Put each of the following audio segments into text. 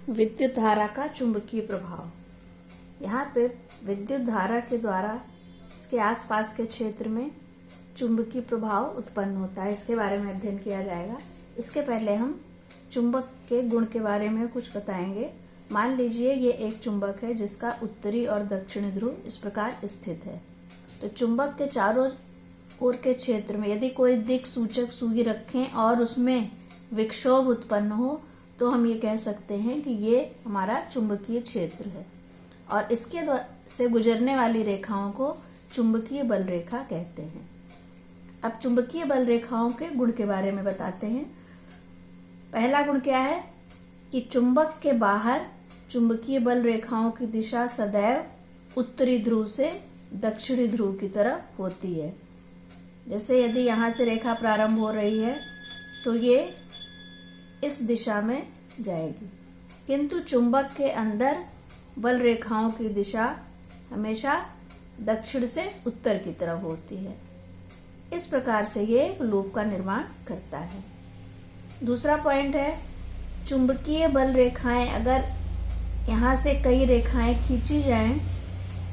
विद्युत धारा का चुंबकीय प्रभाव। यहाँ पे विद्युत धारा के द्वारा इसके आसपास के क्षेत्र में चुंबकीय प्रभाव उत्पन्न होता है, इसके बारे में अध्ययन किया जाएगा। इसके पहले हम चुंबक के गुण के बारे में कुछ बताएंगे। मान लीजिए ये एक चुंबक है जिसका उत्तरी और दक्षिणी ध्रुव इस प्रकार स्थित है। तो चुंबक के चारों ओर के क्षेत्र में यदि कोई दिक् सूचक सुई रखें और उसमें विक्षोभ उत्पन्न हो तो हम ये कह सकते हैं कि ये हमारा चुंबकीय क्षेत्र है, और इसके से गुजरने वाली रेखाओं को चुंबकीय बल रेखा कहते हैं। अब चुंबकीय बल रेखाओं के गुण के बारे में बताते हैं। पहला गुण क्या है कि चुंबक के बाहर चुंबकीय बल रेखाओं की दिशा सदैव उत्तरी ध्रुव से दक्षिणी ध्रुव की तरफ होती है। जैसे यदि यहाँ से रेखा प्रारंभ हो रही है तो ये इस दिशा में जाएगी, किंतु चुंबक के अंदर बल रेखाओं की दिशा हमेशा दक्षिण से उत्तर की तरफ होती है। इस प्रकार से ये एक लूप का निर्माण करता है। दूसरा पॉइंट है, चुंबकीय बल रेखाएं अगर यहाँ से कई रेखाएं खींची जाएं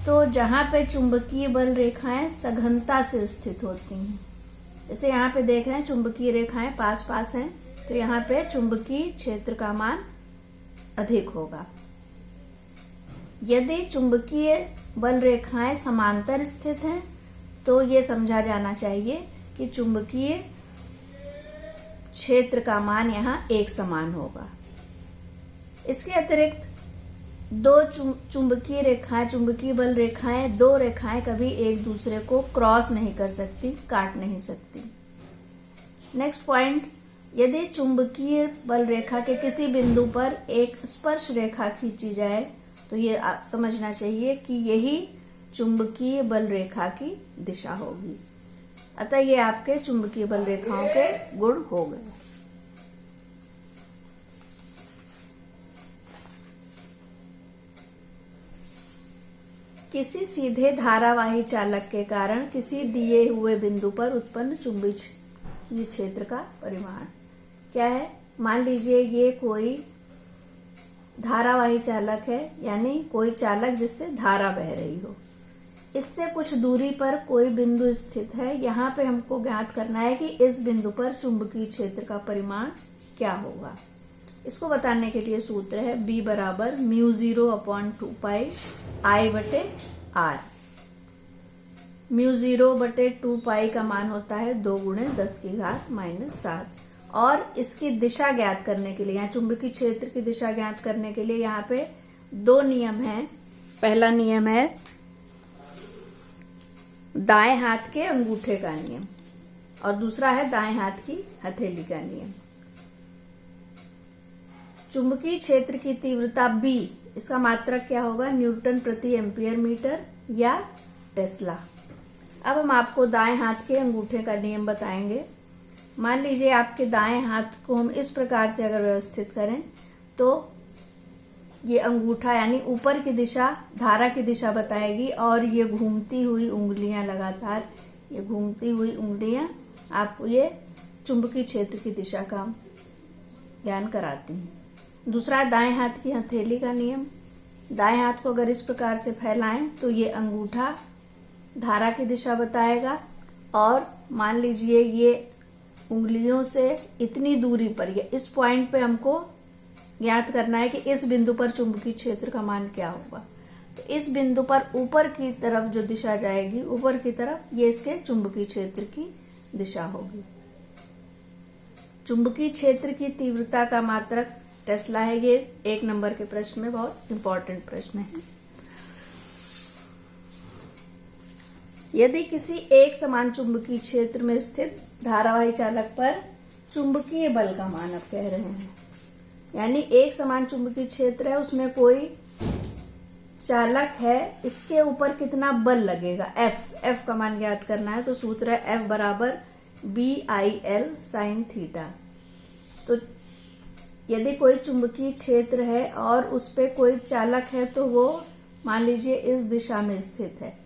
तो जहाँ पे चुंबकीय बल रेखाएं सघनता से स्थित होती हैं, जैसे यहाँ पे देख रहे हैं चुंबकीय रेखाएं पास पास हैं, तो यहाँ पे चुंबकीय क्षेत्र का मान अधिक होगा। यदि चुंबकीय बल रेखाएं समांतर स्थित हैं तो ये समझा जाना चाहिए कि चुंबकीय क्षेत्र का मान यहाँ एक समान होगा। इसके अतिरिक्त दो चुंबकीय रेखाएं, चुंबकीय बल रेखाएं, दो रेखाएं कभी एक दूसरे को क्रॉस नहीं कर सकती, काट नहीं सकती। नेक्स्ट पॉइंट, यदि चुंबकीय बल रेखा के किसी बिंदु पर एक स्पर्श रेखा खींची जाए तो ये आप समझना चाहिए कि यही चुंबकीय बल रेखा की दिशा होगी। अतः ये आपके चुंबकीय बल रेखाओं के गुण हो गए। किसी सीधे धारावाही चालक के कारण किसी दिए हुए बिंदु पर उत्पन्न चुंबकीय क्षेत्र का परिमाण क्या है। मान लीजिए ये कोई धारावाही चालक है, यानी कोई चालक जिससे धारा बह रही हो। इससे कुछ दूरी पर कोई बिंदु स्थित है। यहाँ पे हमको ज्ञात करना है कि इस बिंदु पर चुंबकीय क्षेत्र का परिमाण क्या होगा। इसको बताने के लिए सूत्र है B बराबर μ0/2π I/r। μ0/2π का मान होता है 2 × 10⁻⁻7। और इसकी दिशा ज्ञात करने के लिए, यहाँ चुंबकीय क्षेत्र की दिशा ज्ञात करने के लिए यहाँ पे दो नियम हैं। पहला नियम है दाएं हाथ के अंगूठे का नियम और दूसरा है दाएं हाथ की हथेली का नियम। चुंबकीय क्षेत्र की तीव्रता B, इसका मात्रक क्या होगा, न्यूटन प्रति एम्पियर मीटर या टेस्ला। अब हम आपको दाएं हाथ के अंगूठे का नियम बताएंगे। मान लीजिए आपके दाएं हाथ को हम इस प्रकार से अगर व्यवस्थित करें तो ये अंगूठा यानी ऊपर की दिशा धारा की दिशा बताएगी, और ये घूमती हुई उंगलियां, लगातार ये घूमती हुई उंगलियां आपको ये चुंबकीय क्षेत्र की दिशा का ज्ञान कराती हैं। दूसरा है दाएं हाथ की हथेली का नियम। दाएं हाथ को अगर इस प्रकार से फैलाएं तो ये अंगूठा धारा की दिशा बताएगा, और मान लीजिए ये उंगलियों से इतनी दूरी पर, ये इस पॉइंट पे हमको ज्ञात करना है कि इस बिंदु पर चुंबकीय क्षेत्र का मान क्या होगा। तो इस बिंदु पर ऊपर की तरफ जो दिशा जाएगी, ऊपर की तरफ, ये इसके चुंबकीय क्षेत्र की दिशा होगी। चुंबकीय क्षेत्र की तीव्रता का मात्रक टेस्ला है। ये 1 नंबर के प्रश्न में बहुत इंपॉर्टेंट प्रश्न है। यदि किसी एक समान चुंबकीय क्षेत्र में स्थित धारावाही चालक पर चुंबकीय बल का मान अब कह रहे हैं, यानी एक समान चुंबकीय क्षेत्र है, उसमें कोई चालक है, इसके ऊपर कितना बल लगेगा, F का मान ज्ञात करना है। तो सूत्र है F बराबर BIL sin थीटा। तो यदि कोई चुंबकीय क्षेत्र है और उस पे कोई चालक है तो वो मान लीजिए इस दिशा में स्थित है,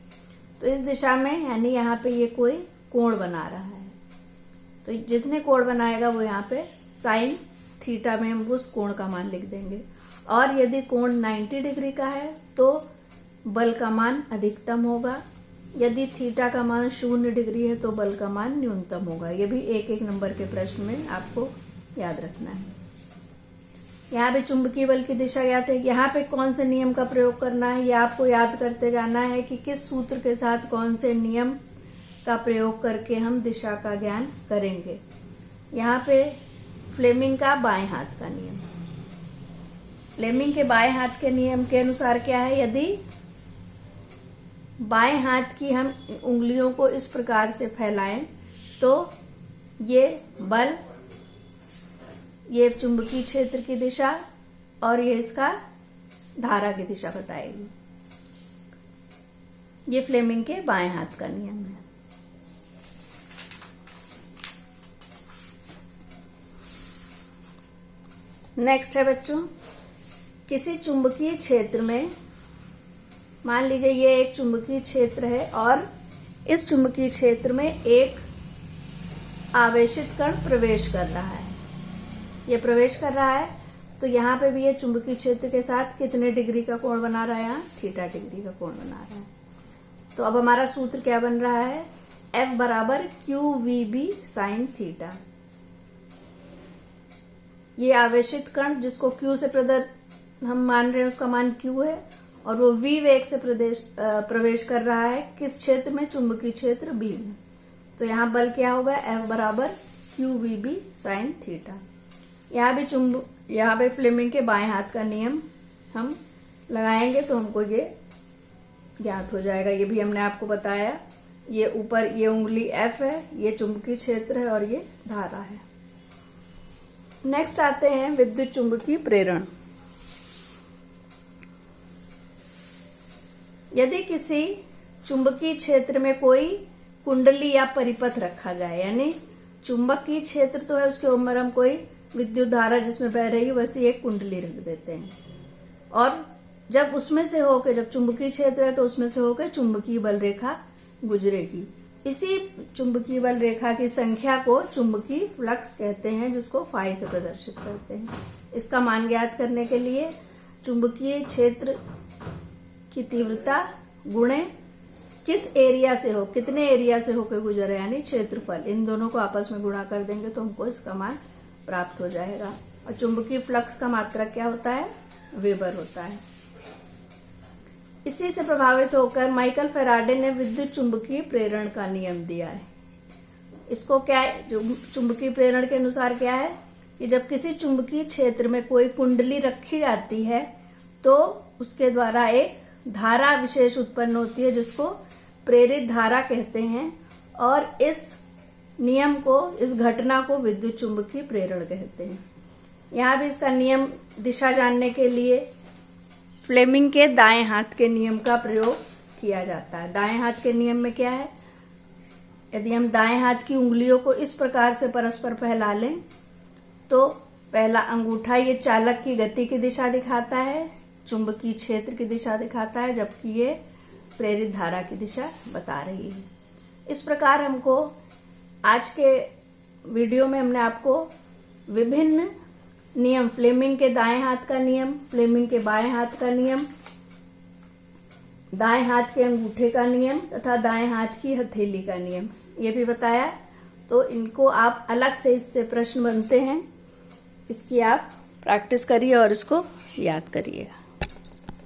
तो इस दिशा में यानी यहाँ पे ये कोई कोण बना रहा है, तो जितने कोण बनाएगा वो यहाँ पे साइन थीटा में हम उस कोण का मान लिख देंगे। और यदि कोण 90 डिग्री का है तो बल का मान अधिकतम होगा, यदि थीटा का मान 0 डिग्री है तो बल का मान न्यूनतम होगा। ये भी एक एक नंबर के प्रश्न में आपको याद रखना है। यहाँ पे चुंबकीय बल की दिशा ज्ञात है, यहाँ पे कौन से नियम का प्रयोग करना है ये आपको याद करते जाना है कि किस सूत्र के साथ कौन से नियम का प्रयोग करके हम दिशा का ज्ञान करेंगे। यहाँ पे फ्लेमिंग का बाएं हाथ का नियम, फ्लेमिंग के बाएं हाथ के नियम के अनुसार क्या है, यदि बाएं हाथ की हम उंगलियों को इस प्रकार से फैलाएं तो ये बल, ये चुंबकीय क्षेत्र की दिशा और ये इसका धारा की दिशा बताएगी। ये फ्लेमिंग के बाएं हाथ का नियम है। नेक्स्ट है बच्चों, किसी चुंबकीय क्षेत्र में, मान लीजिए ये एक चुंबकीय क्षेत्र है और इस चुंबकीय क्षेत्र में एक आवेशित कण प्रवेश कर रहा है, ये प्रवेश कर रहा है तो यहाँ पे भी ये चुंबकीय क्षेत्र के साथ कितने डिग्री का कोण बना रहा है, यहाँ थीटा डिग्री का कोण बना रहा है। तो अब हमारा सूत्र क्या बन रहा है, F बराबर QVB साइन थीटा। ये आवेशित कण जिसको Q से हम मान रहे हैं उसका मान Q है और वो V वेग से प्रवेश कर रहा है किस क्षेत्र में, चुंबकीय क्षेत्र B में। तो यहाँ बल क्या होगा, F बराबर QVB साइन थीटा। यहाँ पे फ्लेमिंग के बाएं हाथ का नियम हम लगाएंगे तो हमको ये ज्ञात हो जाएगा। ये भी हमने आपको बताया, ये ऊपर ये उंगली F है, ये चुंबकीय क्षेत्र है और ये धारा है। नेक्स्ट आते हैं विद्युत चुंबकीय प्रेरण। यदि किसी चुंबकीय क्षेत्र में कोई कुंडली या परिपथ रखा जाए, यानी चुंबकीय क्षेत्र तो है, उसके ऊपर हम कोई विद्युत धारा जिसमें बह रही है वैसी एक कुंडली रख देते हैं और जब उसमें से होकर, जब चुंबकीय क्षेत्र है तो उसमें से होकर चुंबकीय बल रेखा गुजरेगी। इसी चुंबकीय बल रेखा की संख्या को चुंबकीय फ्लक्स कहते हैं, जिसको फाई से प्रदर्शित करते हैं। इसका मान ज्ञात करने के लिए चुंबकीय क्षेत्र की तीव्रता गुणे किस एरिया से हो, कितने एरिया से होकर गुजर है, यानी क्षेत्रफल, इन दोनों को आपस में गुणा कर देंगे तो हमको इसका मान प्राप्त हो जाएगा। और चुंबकीय फ्लक्स का मात्रक क्या होता है, वेबर होता है। इसी से प्रभावित होकर माइकल फैराडे ने विद्युत चुंबकीय प्रेरण का नियम दिया है। इसको क्या है, जो चुंबकीय प्रेरण के अनुसार क्या है कि जब किसी चुंबकीय क्षेत्र में कोई कुंडली रखी जाती है तो उसके द्वारा एक धारा विशेष उत्पन्न होती है जिसको प्रेरित धारा कहते हैं और इस नियम को, इस घटना को विद्युत चुंबकीय प्रेरण कहते हैं। यहाँ भी इसका नियम, दिशा जानने के लिए फ्लेमिंग के दाएं हाथ के नियम का प्रयोग किया जाता है। दाएं हाथ के नियम में क्या है, यदि हम दाएं हाथ की उंगलियों को इस प्रकार से परस्पर फैला लें तो पहला अंगूठा ये चालक की गति की दिशा दिखाता है, चुंबकीय क्षेत्र की दिशा दिखाता है, जबकि ये प्रेरित धारा की दिशा बता रही है। इस प्रकार हमको आज के वीडियो में हमने आपको विभिन्न नियम, फ्लेमिंग के दाएं हाथ का नियम, फ्लेमिंग के बाएं हाथ का नियम, दाएं हाथ के अंगूठे का नियम तथा दाएं हाथ की हथेली का नियम, ये भी बताया। तो इनको आप अलग से, इससे प्रश्न बनते हैं, इसकी आप प्रैक्टिस करिए और इसको याद करिएगा।